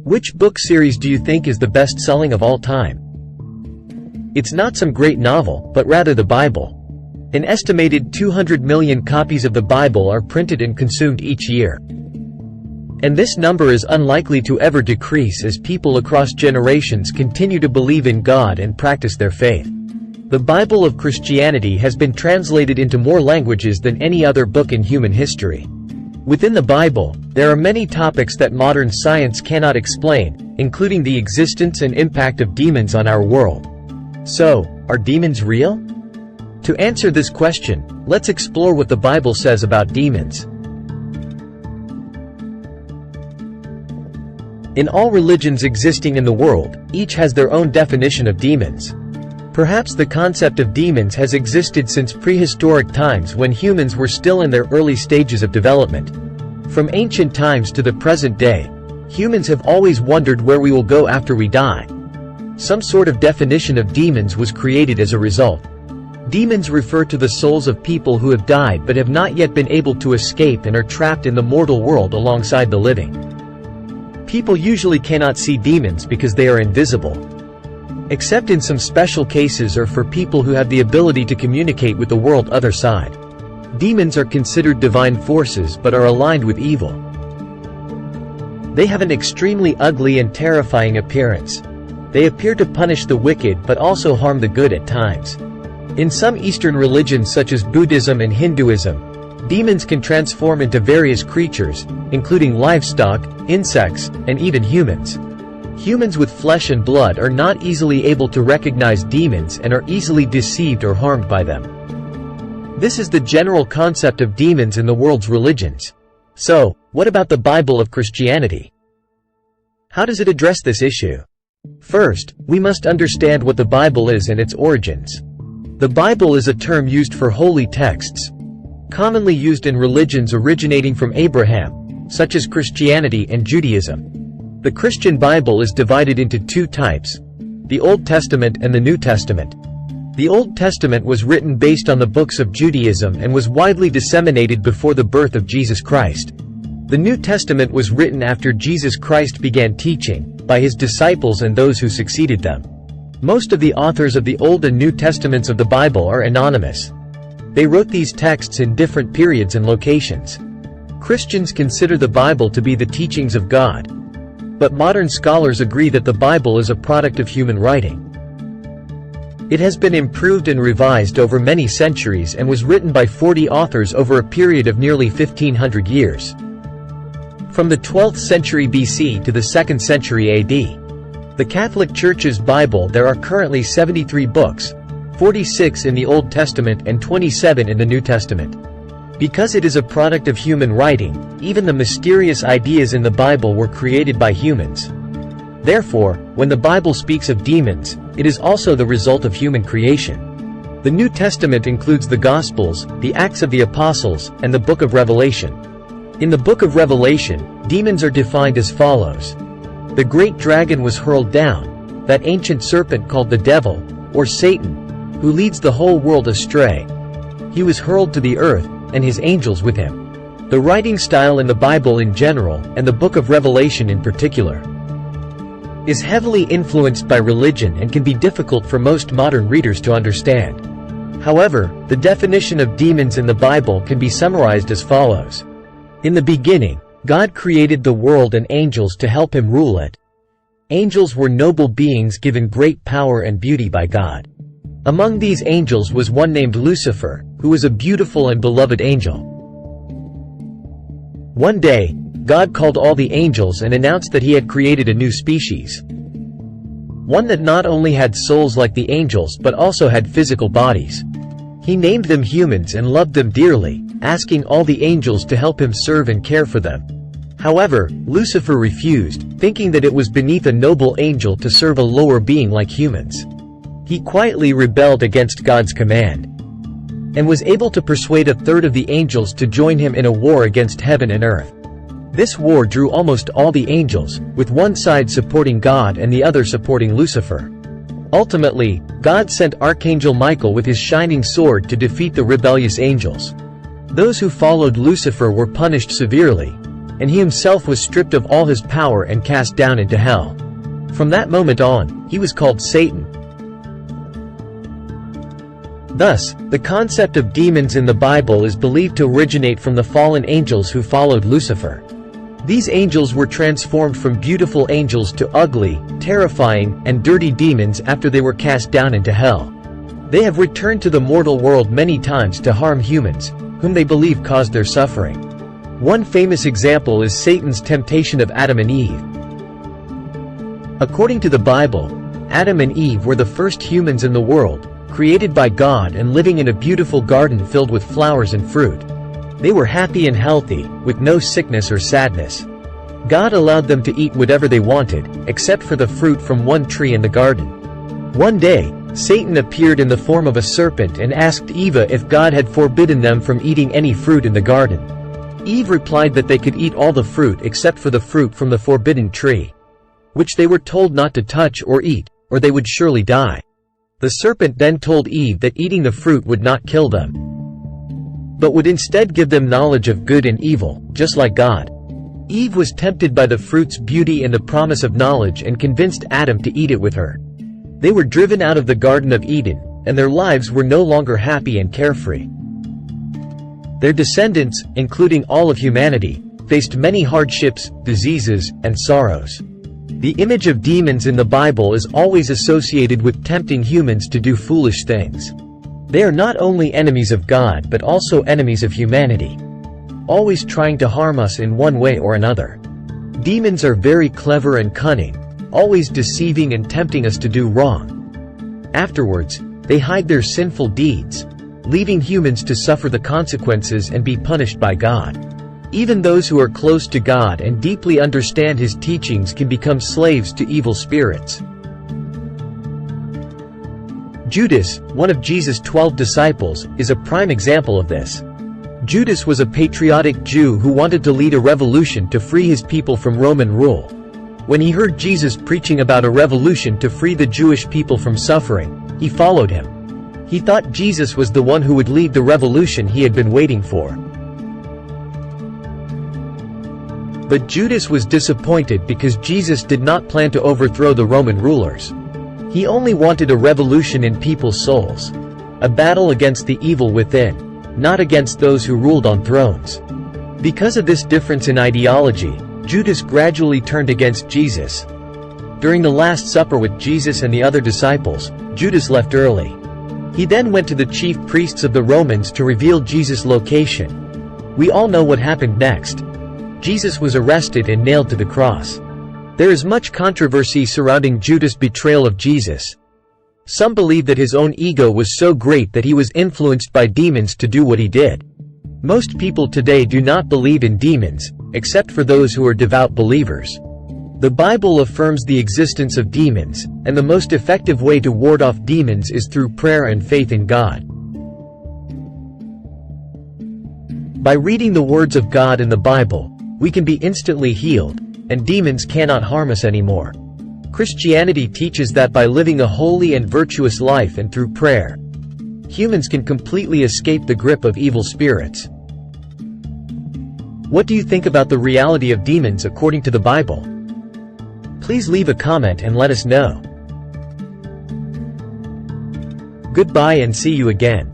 Which book series do you think is the best-selling of all time? It's not some great novel, but rather the Bible. An estimated 200 million copies of the Bible are printed and consumed each year. And this number is unlikely to ever decrease as people across generations continue to believe in God and practice their faith. The Bible of Christianity has been translated into more languages than any other book in human history. Within the Bible, there are many topics that modern science cannot explain, including the existence and impact of demons on our world. So, are demons real? To answer this question, let's explore what the Bible says about demons. In all religions existing in the world, each has their own definition of demons. Perhaps the concept of demons has existed since prehistoric times when humans were still in their early stages of development. From ancient times to the present day, humans have always wondered where we will go after we die. Some sort of definition of demons was created as a result. Demons refer to the souls of people who have died but have not yet been able to escape and are trapped in the mortal world alongside the living. People usually cannot see demons because they are invisible. Except in some special cases or for people who have the ability to communicate with the world other side. Demons are considered divine forces but are aligned with evil. They have an extremely ugly and terrifying appearance. They appear to punish the wicked but also harm the good at times. In some Eastern religions such as Buddhism and Hinduism, demons can transform into various creatures, including livestock, insects, and even humans. Humans with flesh and blood are not easily able to recognize demons and are easily deceived or harmed by them. This is the general concept of demons in the world's religions. So, what about the Bible of Christianity? How does it address this issue? First, we must understand what the Bible is and its origins. The Bible is a term used for holy texts, commonly used in religions originating from Abraham, such as Christianity and Judaism. The Christian Bible is divided into two types: the Old Testament and the New Testament. The Old Testament was written based on the books of Judaism and was widely disseminated before the birth of Jesus Christ. The New Testament was written after Jesus Christ began teaching, by his disciples and those who succeeded them. Most of the authors of the Old and New Testaments of the Bible are anonymous. They wrote these texts in different periods and locations. Christians consider the Bible to be the teachings of God. But modern scholars agree that the Bible is a product of human writing. It has been improved and revised over many centuries and was written by 40 authors over a period of nearly 1,500 years. From the 12th century BC to the 2nd century AD. The Catholic Church's Bible, there are currently 73 books, 46 in the Old Testament and 27 in the New Testament. Because it is a product of human writing, even the mysterious ideas in the Bible were created by humans. Therefore, when the Bible speaks of demons, it is also the result of human creation. The New Testament includes the Gospels, the Acts of the Apostles, and the Book of Revelation. In the Book of Revelation, demons are defined as follows. The great dragon was hurled down, that ancient serpent called the devil, or Satan, who leads the whole world astray. He was hurled to the earth, and his angels with him. The writing style in the Bible in general, and the Book of Revelation in particular, is heavily influenced by religion and can be difficult for most modern readers to understand. However, the definition of demons in the Bible can be summarized as follows. In the beginning, God created the world and angels to help him rule it. Angels were noble beings given great power and beauty by God. Among these angels was one named Lucifer, who was a beautiful and beloved angel. One day, God called all the angels and announced that he had created a new species. One that not only had souls like the angels but also had physical bodies. He named them humans and loved them dearly, asking all the angels to help him serve and care for them. However, Lucifer refused, thinking that it was beneath a noble angel to serve a lower being like humans. He quietly rebelled against God's command, and was able to persuade a third of the angels to join him in a war against heaven and earth. This war drew almost all the angels, with one side supporting God and the other supporting Lucifer. Ultimately, God sent Archangel Michael with his shining sword to defeat the rebellious angels. Those who followed Lucifer were punished severely. and he himself was stripped of all his power and cast down into hell. From that moment on, he was called Satan. Thus, the concept of demons in the Bible is believed to originate from the fallen angels who followed Lucifer. These angels were transformed from beautiful angels to ugly, terrifying, and dirty demons after they were cast down into hell. They have returned to the mortal world many times to harm humans, whom they believe caused their suffering. One famous example is Satan's temptation of Adam and Eve. According to the Bible, Adam and Eve were the first humans in the world, created by God and living in a beautiful garden filled with flowers and fruit. They were happy and healthy, with no sickness or sadness. God allowed them to eat whatever they wanted, except for the fruit from one tree in the garden. One day, Satan appeared in the form of a serpent and asked Eve if God had forbidden them from eating any fruit in the garden. Eve replied that they could eat all the fruit except for the fruit from the forbidden tree, which they were told not to touch or eat, or they would surely die. The serpent then told Eve that eating the fruit would not kill them, but would instead give them knowledge of good and evil, just like God. Eve was tempted by the fruit's beauty and the promise of knowledge and convinced Adam to eat it with her. They were driven out of the Garden of Eden, and their lives were no longer happy and carefree. Their descendants, including all of humanity, faced many hardships, diseases, and sorrows. The image of demons in the Bible is always associated with tempting humans to do foolish things. They are not only enemies of God but also enemies of humanity, always trying to harm us in one way or another. Demons are very clever and cunning, always deceiving and tempting us to do wrong. Afterwards, they hide their sinful deeds, leaving humans to suffer the consequences and be punished by God. Even those who are close to God and deeply understand His teachings can become slaves to evil spirits. Judas, one of Jesus' 12 disciples, is a prime example of this. Judas was a patriotic Jew who wanted to lead a revolution to free his people from Roman rule. When he heard Jesus preaching about a revolution to free the Jewish people from suffering, he followed him. He thought Jesus was the one who would lead the revolution he had been waiting for. But Judas was disappointed because Jesus did not plan to overthrow the Roman rulers. He only wanted a revolution in people's souls, a battle against the evil within, not against those who ruled on thrones. Because of this difference in ideology, Judas gradually turned against Jesus. During the Last Supper with Jesus and the other disciples, Judas left early. He then went to the chief priests of the Romans to reveal Jesus' location. We all know what happened next. Jesus was arrested and nailed to the cross. There is much controversy surrounding Judas' betrayal of Jesus. Some believe that his own ego was so great that he was influenced by demons to do what he did. Most people today do not believe in demons, except for those who are devout believers. The Bible affirms the existence of demons, and the most effective way to ward off demons is through prayer and faith in God. By reading the words of God in the Bible, we can be instantly healed, and demons cannot harm us anymore. Christianity teaches that by living a holy and virtuous life and through prayer, humans can completely escape the grip of evil spirits. What do you think about the reality of demons according to the Bible? Please leave a comment and let us know. Goodbye and see you again.